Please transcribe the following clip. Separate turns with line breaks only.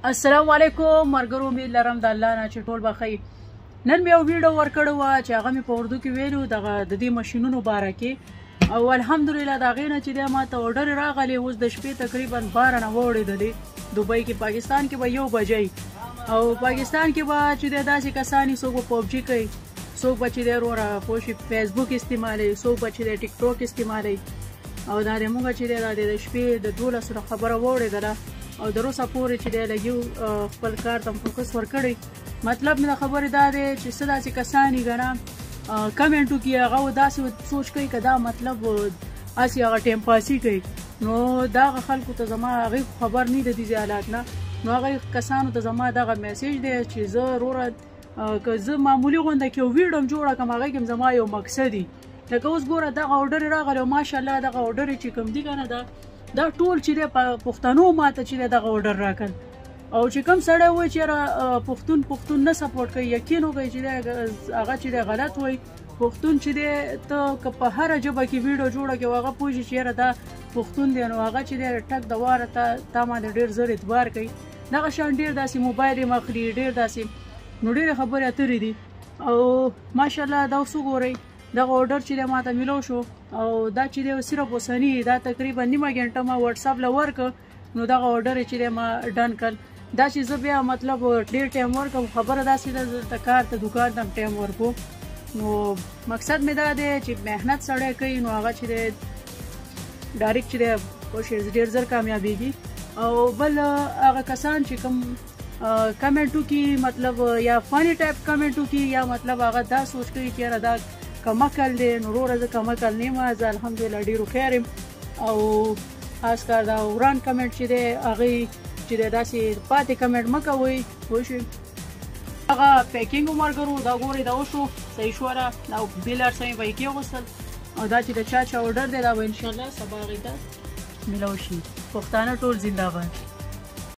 السلام علیکم مرګرو، امید لرم د الله نه چې ټول به ښه. نن مې یو ویډیو ورکړی وه چې هغه مې په اردو کې ویلو د دې ماشینونو باره کې، او الحمدلله د هغې نه چې دی ما ته اورډرې راغلې. اوس د شپې تقریبا 12 نه واوړېدلې. دوبۍ کې پاکستان کې به 1 بجې، او پاکستان کې به چې دی داسې کسان څوک به پبجي کوي، څوک به چې دی وروره پوه شي فیسبوک استعمالوي، څوک به چې دی ټیک ټاک استعمالوي. او دا د موږ چې دی د شپې د 12 نه خبره واورېدله، او د روسه پورې چې دی لګي خپل کار ته فوکس ورکړی. مطلب مې د خبرې دا دی چې څه داسې کسان یې که نه کمنټو کې هغه داسې سوچ کوي که دا مطلب هسې هغه ټایم پاسي کوي، نو دغه خلکو ته زما هغې خبر نه د دې حالات نه، نو هغه کسانو ته زما دغه میسیج دی چې زه وروره که زه معمولي غونده کې یو ویډیو هم جوړه کړم، هغې کې هم زما یو مقصد وي. لکه اوس ګوره دغه اورډرې راغلی او ماشاءالله دغه اورډرې چې کوم دي که نه دا ټول چې دی پښتنو ماته چې دی دغه اورډر راکړل. او چې کوم سړی وایي چې یاره پښتون نه سپورټ کوي، یقین وکړئ چې دی هغه چې دی غلط وایي. پښتون چې دی ته که په هره ژبه کې ویډیو جوړه کړې او هغه پوه شي چې یاره دا پښتون دی، نو هغه چې دی ټک د واره تا باندې ډېر زر اعتبار کوي. دغه شان ډېر داسې موبایل یې اخلي، ډېر داسې نو ډېرې خبرې اترې دي. او ماشاءالله دا اوس وګورئ دغه اورډر چې دی ما ته میلو شو، او دا چې دی صرف اوسني دا تقریبا نیمه ګنټه ما وټساپ له ورکړ، نو دغه اورډر چې دی ما ډن کړ. دا چې زه بیا مطلب ډېر ټایم ورکړم، خبره داسې ده د کار ته دوکان ته هم ټایم ورکو. نو مقصد مې دا دی چې محنت سړی کوي نو هغه چې دی ډایرکټ چې دی ډېر زر کامیابېږي. او بل هغه کسان چې کوم کمنټو کې مطلب یا فانی ټایپ کمنټو کې یا مطلب هغه دا سوچ کوي چې یاره دا کمکل دی، نو وروره زه کمکل نه یم، زه الحمدلله ډېر هوښیار یم. او خاص کار دا وران کمنټ چې دی هغې چې دی داسې پاتې کمنټ مه کوئ پوه شوئ. هغه پیکینګ ملګرو دا ګورئ دا وشو صحیح شوله، دا بیل هر څه مې به یې کېغوستل، او دا چې د چا اورډر دی دا به انشاءالله سبا هغې ته میلاو شي. پښتانه ټول زنده باد.